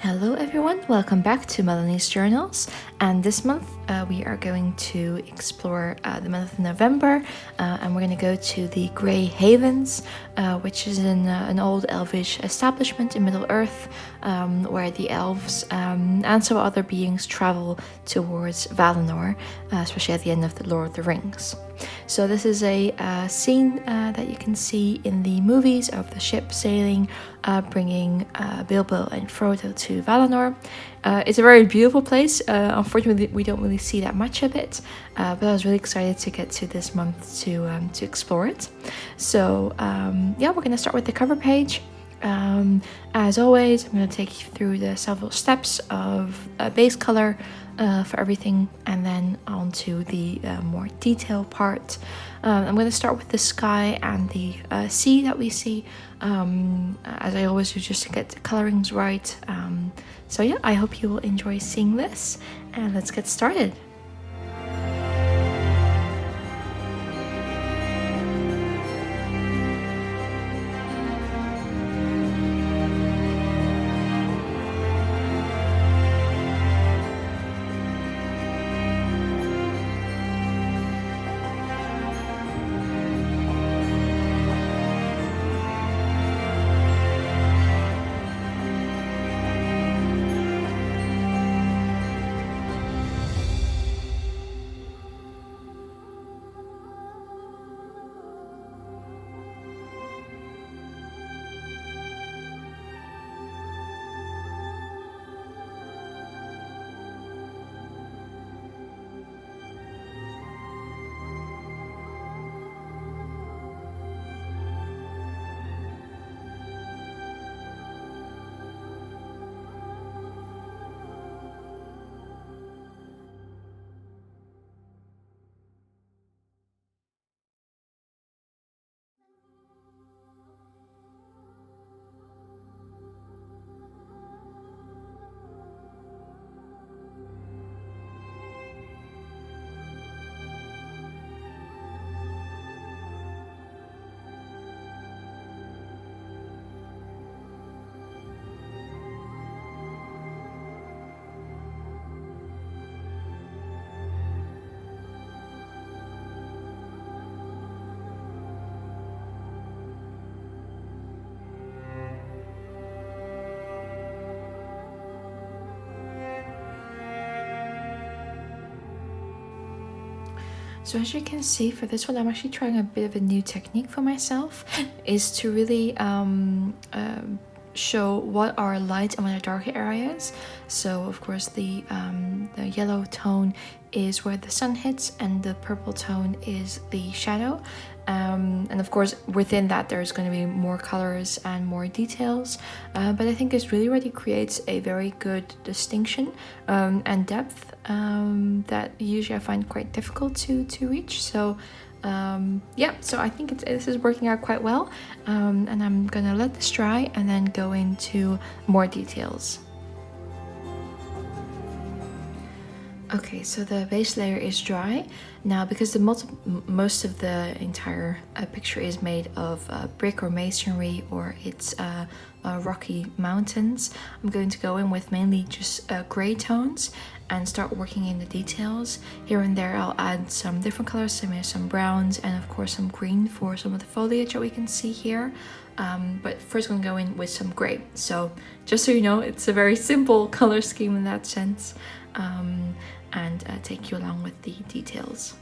Hello everyone, welcome back to Melanie's Journals, and this month we are going to explore the month of November, and we're going to go to the Grey Havens, which is an old elvish establishment in Middle-earth, where the elves and some other beings travel towards Valinor, especially at the end of the Lord of the Rings. So this is a scene that you can see in the movies of the ship sailing, bringing Bilbo and Frodo to Valinor. It's a very beautiful place. Unfortunately, we don't really see that much of it, but I was really excited to get to this month to explore it. So yeah, we're going to start with the cover page. As always, I'm going to take you through the several steps of base color for everything, and then on to the more detailed part. I'm going to start with the sky and the sea that we see, as I always do, just to get the colorings right. So yeah, I hope you will enjoy seeing this, and let's get started. So as you can see, for this one, I'm actually trying a bit of a new technique for myself, is to really show what are light and what are dark areas. So of course the yellow tone is where the sun hits, and the purple tone is the shadow. And of course within that there's going to be more colors and more details, but I think this really creates a very good distinction and depth that usually I find quite difficult to reach. So yeah, so I think this is working out quite well, and I'm gonna let this dry and then go into more details. Okay, so the base layer is dry. Now, because the most of the entire picture is made of brick or masonry, or it's rocky mountains, I'm going to go in with mainly just gray tones and start working in the details. Here and there I'll add some different colors, some browns, and of course some green for some of the foliage that we can see here. But first I'm going to go in with some gray. So just so you know, it's a very simple color scheme in that sense. And take you along with the details.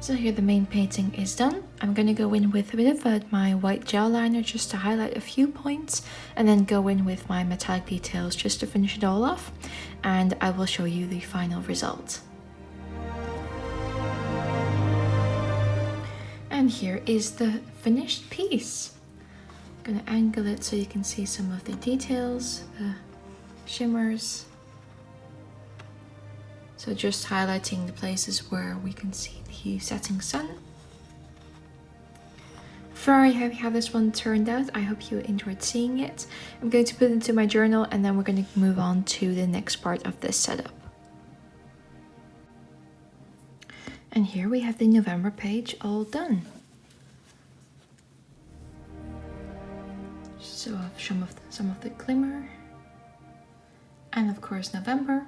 So here the main painting is done. I'm going to go in with a bit of my white gel liner just to highlight a few points, and then go in with my metallic details just to finish it all off, and I will show you the final result. And here is the finished piece. I'm going to angle it so you can see some of the details, the shimmers. So just highlighting the places where we can see the setting sun. Very happy how this one turned out. I hope you enjoyed seeing it. I'm going to put it into my journal, and then we're going to move on to the next part of this setup. And here we have the November page all done. So some of the glimmer, and of course November.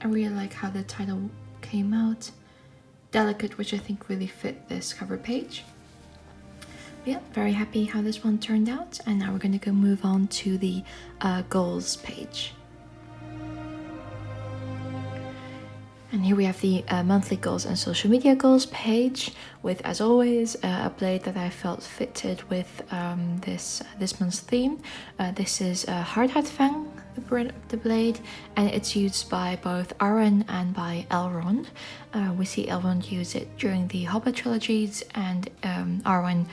I really like how the title came out. Delicate, which I think really fit this cover page. But yeah, very happy how this one turned out. And now we're going to go move on to the goals page. And here we have the monthly goals and social media goals page with, as always, a blade that I felt fitted with this month's theme. This is Hard Hat Fang, the blade, and it's used by both Arwen and by Elrond. We see Elrond use it during the Hobbit trilogies, and Arwen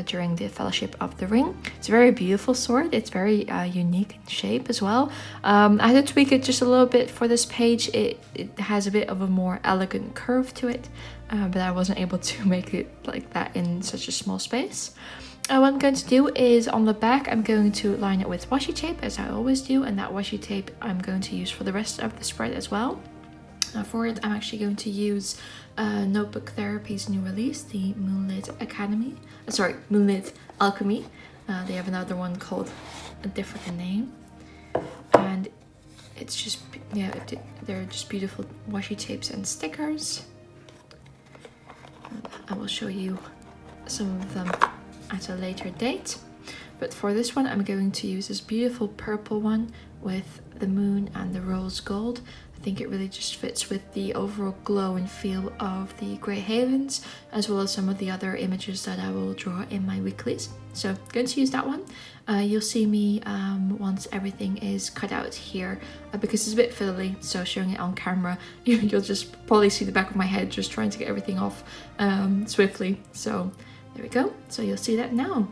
during the Fellowship of the Ring. It's a very beautiful sword. It's very unique in shape as well. I had to tweak it just a little bit for this page. It has a bit of a more elegant curve to it, but I wasn't able to make it like that in such a small space. What I'm going to do is on the back, I'm going to line it with washi tape, as I always do, and that washi tape I'm going to use for the rest of the spread as well. For it, I'm actually going to use Notebook Therapy's new release, the Moonlit Alchemy. They have another one called a different name, and it's just, yeah, they're just beautiful washi tapes and stickers. I will show you some of them at a later date, but for this one I'm going to use this beautiful purple one with the moon and the rose gold. I think it really just fits with the overall glow and feel of the Grey Havens, as well as some of the other images that I will draw in my weeklies. So I'm going to use that one. You'll see me once everything is cut out here, because it's a bit fiddly, so showing it on camera, you'll just probably see the back of my head just trying to get everything off swiftly. So there we go. So you'll see that now.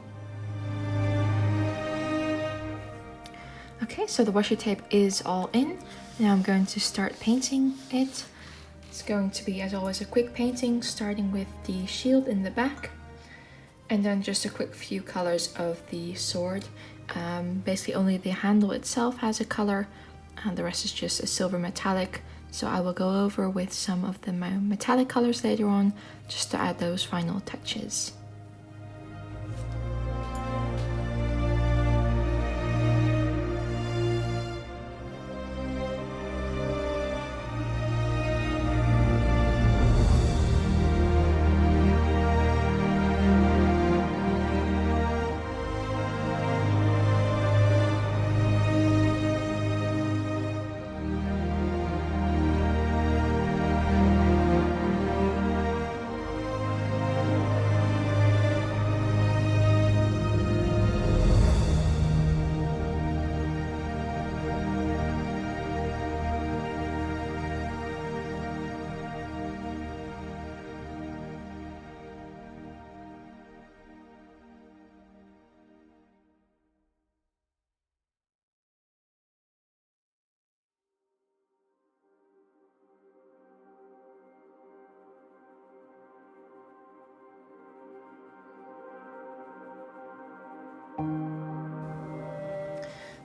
Okay, so the washi tape is all in. Now I'm going to start painting it. It's going to be, as always, a quick painting, starting with the shield in the back, and then just a quick few colors of the sword. Basically only the handle itself has a color, and the rest is just a silver metallic. So I will go over with some of the metallic colors later on, just to add those final touches.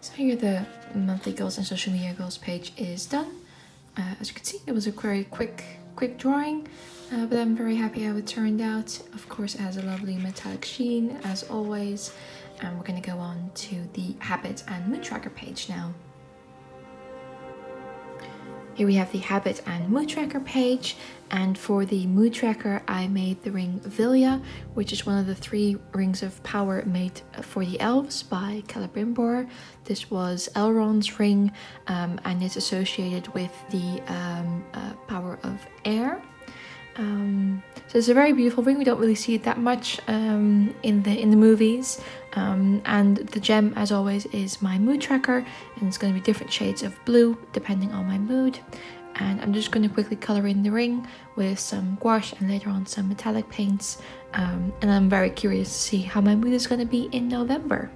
So here the monthly goals and social media goals page is done. As you can see, it was a very quick drawing, but I'm very happy how it turned out. Of course, it has a lovely metallic sheen as always, and we're going to go on to the habit and mood tracker page now. Here we have the habit and mood tracker page, and for the mood tracker I made the ring Vilja, which is one of the 3 rings of power made for the elves by Celebrimbor. This was Elrond's ring, and it's associated with the power of air. So it's a very beautiful ring. We don't really see it that much in the movies. And the gem, as always, is my mood tracker, and it's going to be different shades of blue depending on my mood. And I'm just going to quickly color in the ring with some gouache and later on some metallic paints. And I'm very curious to see how my mood is going to be in November.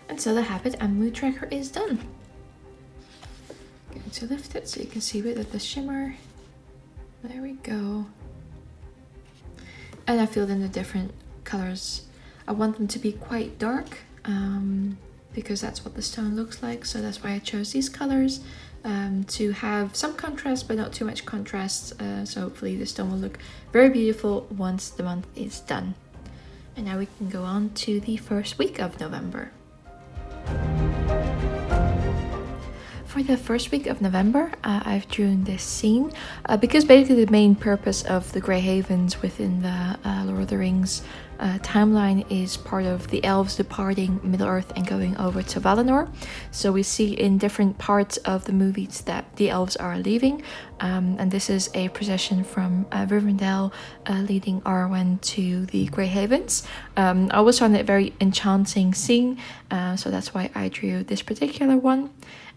And so the habit and mood tracker is done. Going to lift it so you can see a bit of the shimmer. There we go. And I filled in the different colors. I want them to be quite dark because that's what the stone looks like. So that's why I chose these colors to have some contrast but not too much contrast. So hopefully the stone will look very beautiful once the month is done. And now we can go on to the first week of November. For the first week of November, I've drawn this scene because basically the main purpose of the Grey Havens within the Lord of the Rings timeline is part of the elves departing Middle-earth and going over to Valinor. So we see in different parts of the movies that the elves are leaving, and this is a procession from Rivendell leading Arwen to the Grey Havens. I always found it a very enchanting scene, so that's why I drew this particular one.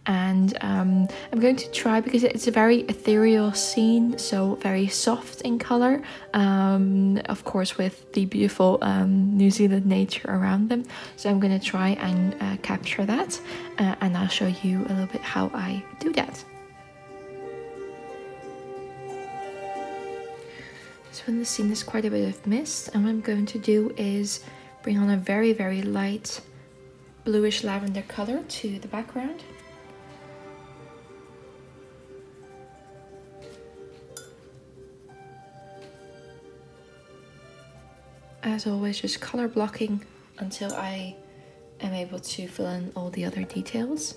And I'm going to try, because it's a very ethereal scene, so very soft in color, of course with the beautiful New Zealand nature around them. So I'm going to try and capture that, and I'll show you a little bit how I do that. So in the scene there's quite a bit of mist, and what I'm going to do is bring on a very, very light bluish lavender color to the background. As always, just color blocking until I am able to fill in all the other details.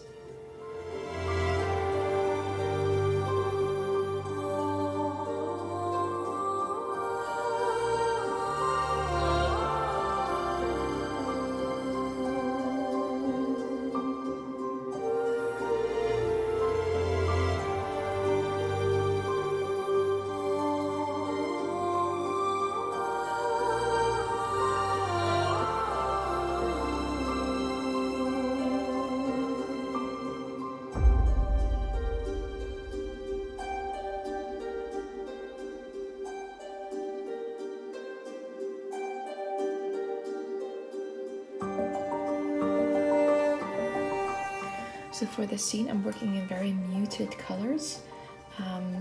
So for this scene, I'm working in very muted colors.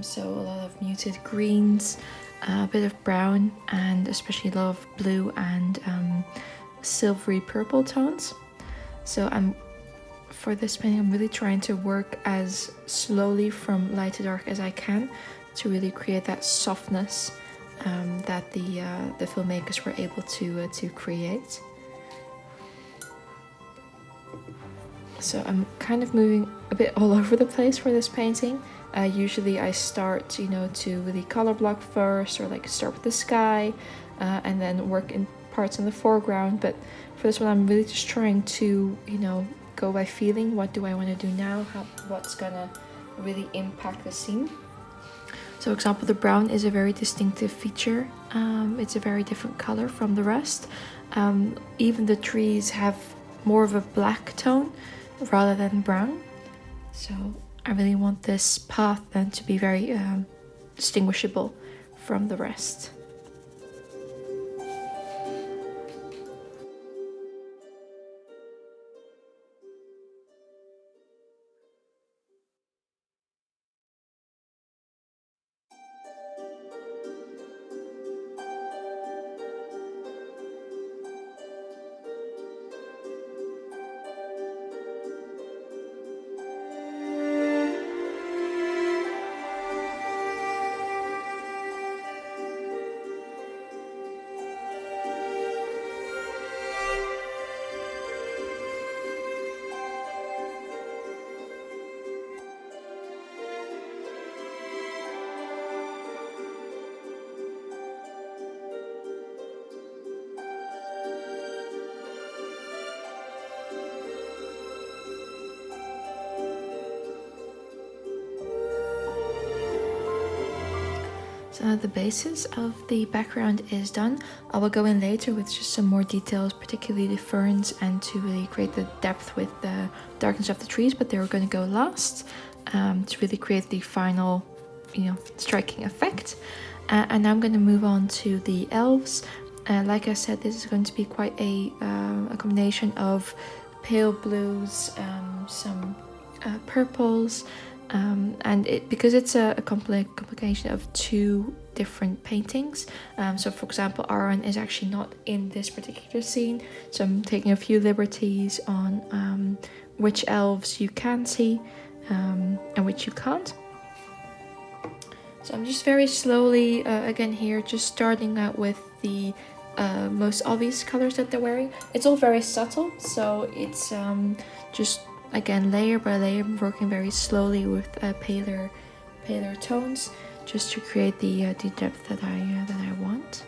So a lot of muted greens, a bit of brown, and especially a lot of blue and silvery purple tones. So for this painting, I'm really trying to work as slowly from light to dark as I can to really create that softness that the filmmakers were able to create. So I'm kind of moving a bit all over the place for this painting. Usually I start, to really color block first, or like start with the sky, and then work in parts in the foreground. But for this one, I'm really just trying to, go by feeling. What do I want to do now? What's gonna really impact the scene? So, for example, the brown is a very distinctive feature. It's a very different color from the rest. Even the trees have more of a black tone rather than brown. So I really want this path then to be very distinguishable from the rest. So the basis of the background is done. I will go in later with just some more details, particularly the ferns, and to really create the depth with the darkness of the trees, but they were going to go last to really create the final, striking effect. And now I'm going to move on to the elves. Like I said, this is going to be quite a combination of pale blues, some purples, and because it's a complication of two different paintings. So for example, Aaron is actually not in this particular scene, so I'm taking a few liberties on which elves you can see and which you can't. So I'm just very slowly, again here, just starting out with the most obvious colors that they're wearing. It's all very subtle, so it's just, again, layer by layer, working very slowly with paler tones, just to create the depth that I want.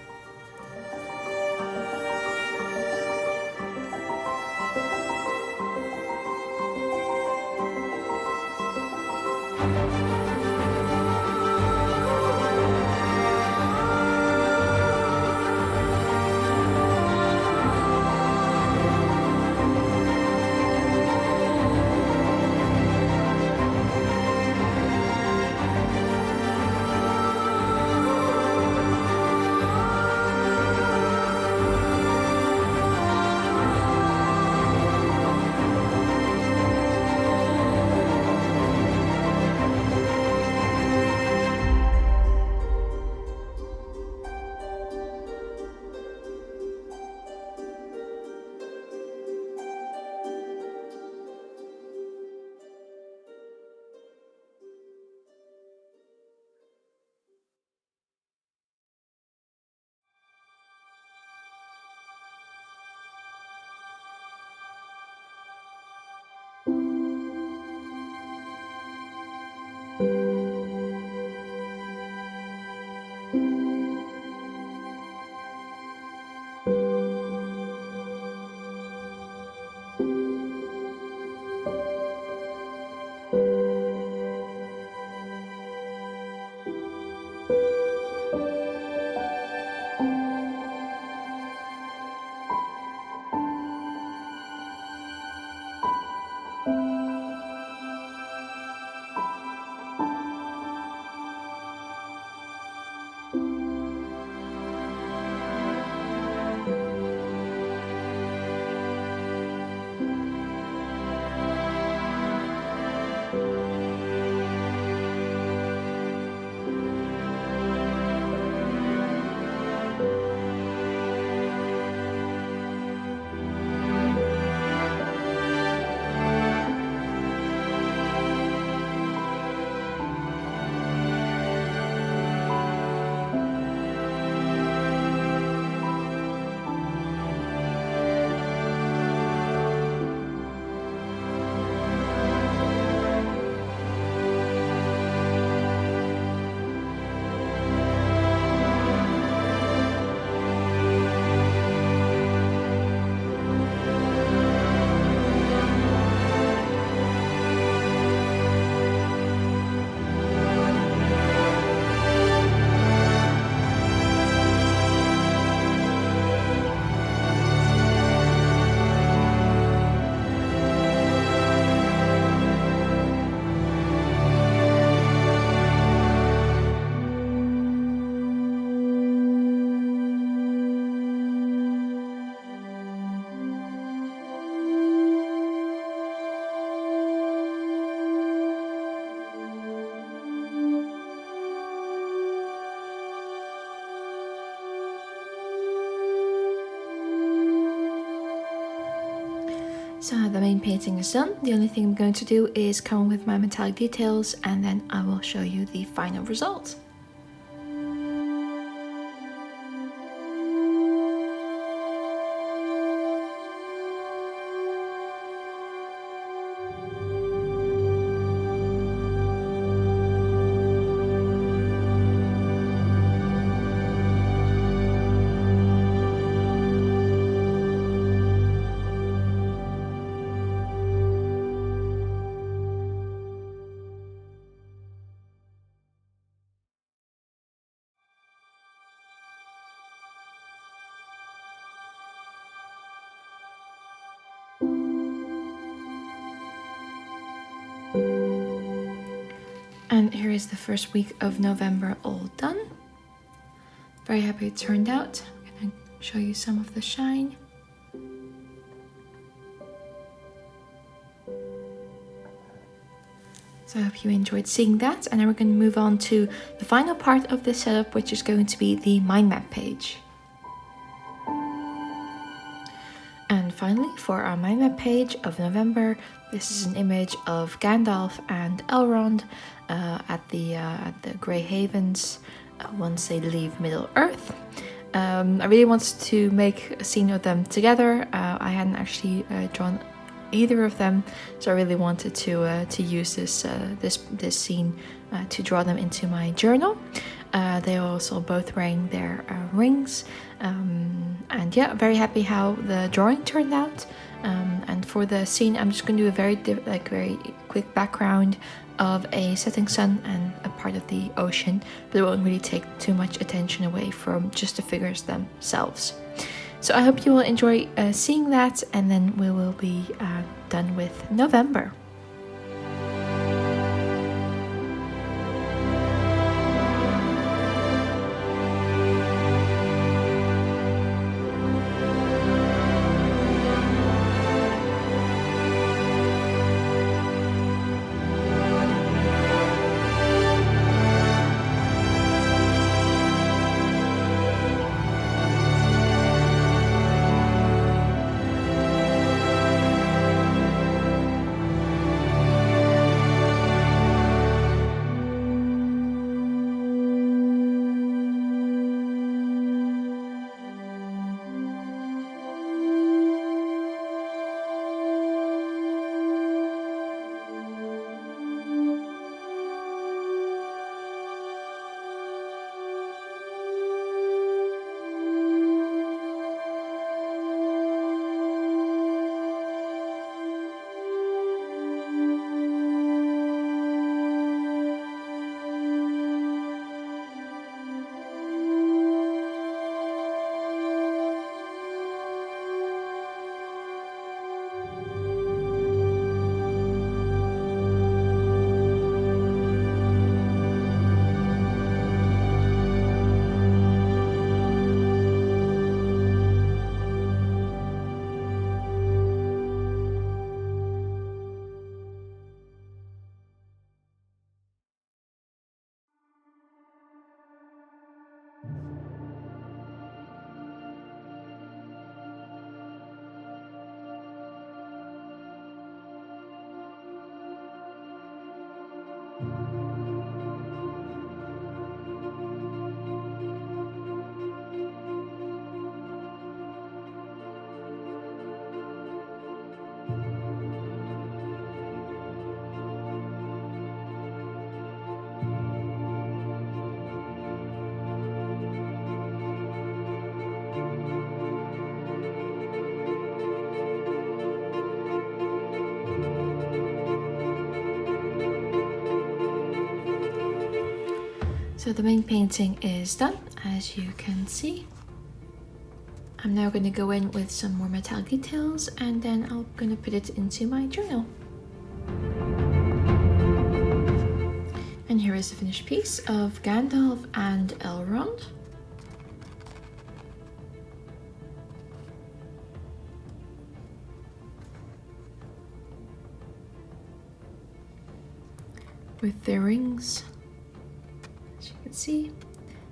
So the main painting is done. The only thing I'm going to do is come with my metallic details, and then I will show you the final result. And here is the first week of November all done. Very happy it turned out. I'm gonna show you some of the shine. So I hope you enjoyed seeing that, and now we're going to move on to the final part of this setup, which is going to be the mind map page. And finally, for our mind map page of November, this is an image of Gandalf and Elrond at the Grey Havens once they leave Middle Earth. I really wanted to make a scene of them together. I hadn't actually drawn either of them, so I really wanted to use this scene to draw them into my journal. They are also both wearing their rings, and yeah, very happy how the drawing turned out. And for the scene, I'm just going to do a very quick background of a setting sun and a part of the ocean, but it won't really take too much attention away from just the figures themselves. So I hope you will enjoy seeing that, and then we will be done with November. So the main painting is done, as you can see. I'm now going to go in with some more metallic details, and then I'm going to put it into my journal. And here is the finished piece of Gandalf and Elrond. With their rings. See,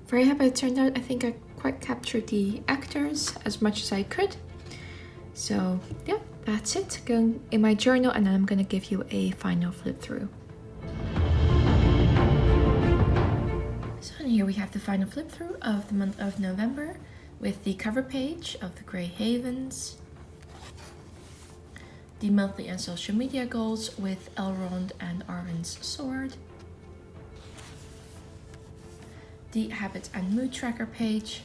very happy it turned out. I think I quite captured the actors as much as I could. So yeah, that's it going in my journal, and then I'm going to give you a final flip through. So here we have the final flip through of the month of November with the cover page of the Grey Havens, the monthly and social media goals with Elrond and Arwen's sword, the habit and mood tracker page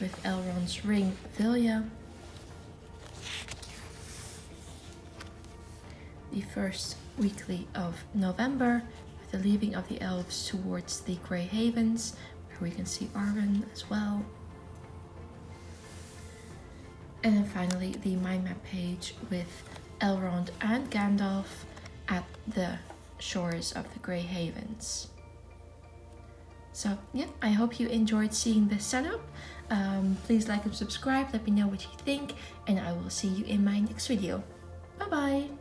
with Elrond's ring Vilja, the first weekly of November with the leaving of the elves towards the Grey Havens, where we can see Arwen as well. And then finally the mind map page with Elrond and Gandalf at the shores of the Grey Havens. So yeah, I hope you enjoyed seeing this setup. Please like and subscribe, let me know what you think, and I will see you in my next video. Bye bye!